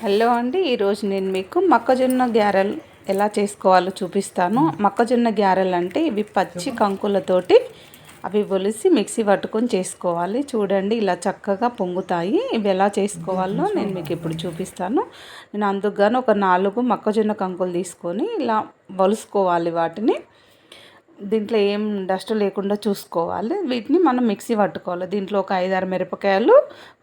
Hello అండి, ఈరోజు నేను మీకు మొక్కజొన్న గ్యారెలు ఎలా చేసుకోవాలో చూపిస్తాను. మొక్కజొన్న గ్యారెలు అంటే ఇవి పచ్చి కంకులతోటి అవి ఒలిసి మిక్సీ పట్టుకొని చేసుకోవాలి. చూడండి, ఇలా చక్కగా పొంగుతాయి. ఇవి ఎలా చేసుకోవాలో నేను మీకు ఇప్పుడు చూపిస్తాను. నేను అందుకు ఒక 4 మొక్కజొన్న కంకులు తీసుకొని ఇలా ఒలుసుకోవాలి. వాటిని దీంట్లో ఏం డస్ట్ లేకుండా చూసుకోవాలి. వీటిని మనం మిక్సీ పట్టుకోవాలి. దీంట్లో ఒక 5-6 మిరపకాయలు,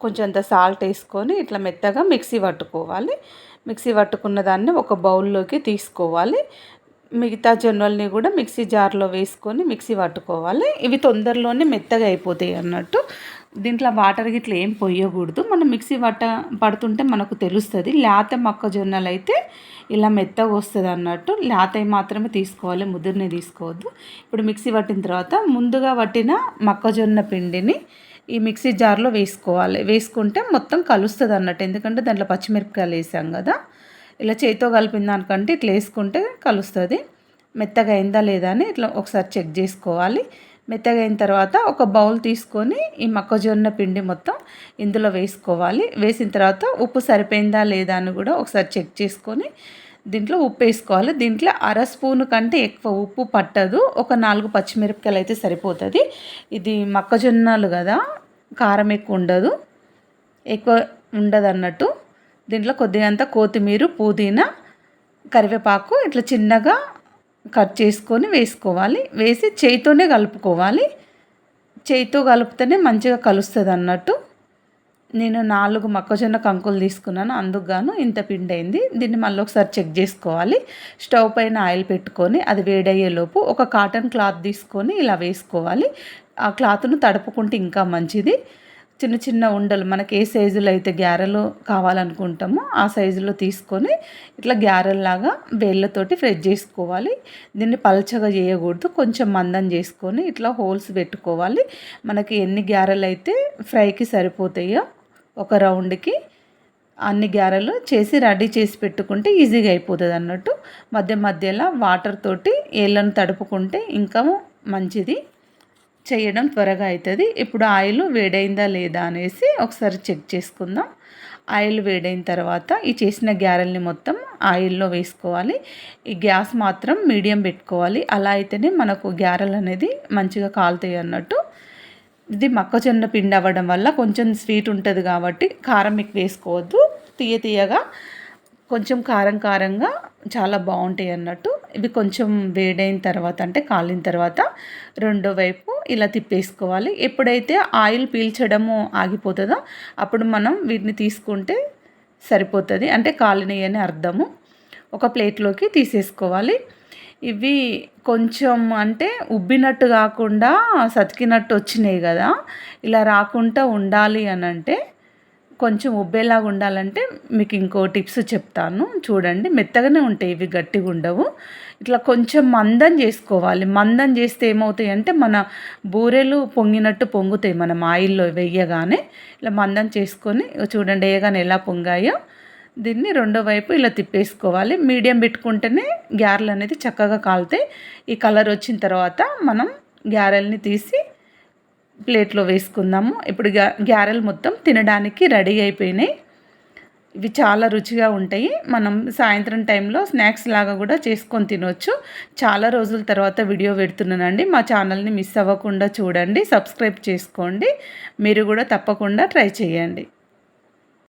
కొంచెం అంత సాల్ట్ వేసుకొని ఇట్లా మెత్తగా మిక్సీ పట్టుకోవాలి. మిక్సీ పట్టుకున్న దాన్ని ఒక బౌల్లోకి తీసుకోవాలి. మిగతా జొన్నల్ని కూడా మిక్సీ జార్లో వేసుకొని మిక్సీ పట్టుకోవాలి. ఇవి తొందరలోనే మెత్తగా అయిపోతాయి అన్నట్టు. దీంట్లో వాటర్ గిట్లా ఏం పొయ్యకూడదు. మనం మిక్సీ పడుతుంటే మనకు తెలుస్తుంది. లేత మొక్కజొన్నలు అయితే ఇలా మెత్తగా వస్తుంది అన్నట్టు. లేతవి మాత్రమే తీసుకోవాలి, ముదిరిని తీసుకోవద్దు. ఇప్పుడు మిక్సీ పట్టిన తర్వాత ముందుగా పట్టిన మొక్కజొన్న పిండిని ఈ మిక్సీ జార్లో వేసుకోవాలి. వేసుకుంటే మొత్తం కలుస్తుంది అన్నట్టు. ఎందుకంటే దాంట్లో పచ్చిమిరపకాయలు వేసాం కదా. ఇలా చేతితో కలిపిన దానికంటే ఇట్లా వేసుకుంటే కలుస్తుంది. మెత్తగా అయిందా లేదా అని ఇట్లా ఒకసారి చెక్ చేసుకోవాలి. మెత్తగా అయిన తర్వాత ఒక బౌల్ తీసుకొని ఈ మొక్కజొన్న పిండి మొత్తం ఇందులో వేసుకోవాలి. వేసిన తర్వాత ఉప్పు సరిపోయిందా లేదా అని కూడా ఒకసారి చెక్ చేసుకొని దీంట్లో ఉప్పు వేసుకోవాలి. దీంట్లో 1/2 స్పూన్ కంటే ఎక్కువ ఉప్పు పట్టదు. ఒక 4 పచ్చిమిరపకాయలు అయితే సరిపోతుంది. ఇది మొక్కజొన్నలు కదా, కారం ఎక్కువ ఉండదు, ఎక్కువ ఉండదు అన్నట్టు. దీంట్లో కొద్దిగా అంత కొత్తిమీర, పుదీనా, కరివేపాకు ఇట్లా చిన్నగా కట్ చేసుకొని వేసుకోవాలి. వేసి చేయితోనే కలుపుకోవాలి. చేయితో కలిపితేనే మంచిగా కలుస్తుంది అన్నట్టు. నేను 4 మొక్కజొన్న కంకులు తీసుకున్నాను, అందుకు గాను ఇంత పిండి అయింది. దీన్ని మళ్ళీ ఒకసారి చెక్ చేసుకోవాలి. స్టవ్ పైన ఆయిల్ పెట్టుకొని అది వేడయ్యేలోపు ఒక కాటన్ క్లాత్ తీసుకొని ఇలా వేసుకోవాలి. ఆ క్లాత్ను తడుపుకుంటే ఇంకా మంచిది. చిన్న చిన్న ఉండలు మనకి ఏ సైజులో అయితే గ్యారెలు కావాలనుకుంటామో ఆ సైజులో తీసుకొని ఇట్లా గ్యారెల్లాగా వేళ్ళతోటి ఫ్రై చేసుకోవాలి. దీన్ని పల్చగా చేయకూడదు, కొంచెం మందం చేసుకొని ఇట్లా హోల్స్ పెట్టుకోవాలి. మనకి ఎన్ని గ్యారెలు అయితే ఫ్రైకి సరిపోతాయో ఒక రౌండ్కి అన్ని గ్యారెలు చేసి రెడీ చేసి పెట్టుకుంటే ఈజీగా అయిపోతుంది అన్నట్టు. మధ్య మధ్యలో వాటర్ తోటి ఏళ్ళను తడుపుకుంటే ఇంకా మంచిది, చేయడం త్వరగా అవుతుంది. ఇప్పుడు ఆయిల్ వేడైందా లేదా అనేసి ఒకసారి చెక్ చేసుకుందాం. ఆయిల్ వేడైన తర్వాత ఈ చేసిన గ్యారెల్ని మొత్తం ఆయిల్లో వేసుకోవాలి. ఈ గ్యాస్ మాత్రం మీడియం పెట్టుకోవాలి. అలా అయితేనే మనకు గ్యారెలు అనేది మంచిగా కాలుతాయి అన్నట్టు. ఇది మొక్కజొన్న పిండి అవ్వడం వల్ల కొంచెం స్వీట్ ఉంటుంది కాబట్టి కారం ఎక్కువ వేసుకోవద్దు. తీయగా కొంచెం కారంగా చాలా బాగుంటాయి అన్నట్టు. ఇవి కొంచెం వేడైన తర్వాత అంటే కాలిన తర్వాత రెండో వైపు ఇలా తిప్పేసుకోవాలి. ఎప్పుడైతే ఆయిల్ పీల్చడము ఆగిపోతుందో అప్పుడు మనం వీటిని తీసుకుంటే సరిపోతుంది, అంటే కాలినవి అని అర్థము. ఒక ప్లేట్లోకి తీసేసుకోవాలి. ఇవి కొంచెం అంటే ఉబ్బినట్టు కాకుండా సతికినట్టు వచ్చినాయి కదా, ఇలా రాకుండా ఉండాలి అని అంటే, కొంచెం ఉబ్బేలాగా ఉండాలంటే మీకు ఇంకో టిప్స్ చెప్తాను చూడండి. మెత్తగానే ఉంటాయి ఇవి, గట్టిగా ఉండవు. ఇట్లా కొంచెం మందం చేసుకోవాలి. మందం చేస్తే ఏమవుతాయి అంటే మన బూరెలు పొంగినట్టు పొంగుతాయి మనం ఆయిల్లో వేయగానే. ఇలా మందం చేసుకొని చూడండి వేయగానే ఎలా పొంగాయో. దీన్ని రెండో వైపు ఇలా తిప్పేసుకోవాలి. మీడియం పెట్టుకుంటేనే గ్యారెలు అనేది చక్కగా కాలుతాయి. ఈ కలర్ వచ్చిన తర్వాత మనం గ్యారెల్ని తీసి ప్లేట్లో వేసుకుందాము. ఇప్పుడు గ్యారెలు మొత్తం తినడానికి రెడీ అయిపోయినాయి. ఇవి చాలా రుచిగా ఉంటాయి. మనం సాయంత్రం టైంలో స్నాక్స్ లాగా కూడా చేసుకొని తినవచ్చు. చాలా రోజుల తర్వాత వీడియో పెడుతున్నానండి. మా ఛానల్ని మిస్ అవ్వకుండా చూడండి, సబ్స్క్రైబ్ చేసుకోండి. మీరు కూడా తప్పకుండా ట్రై చేయండి.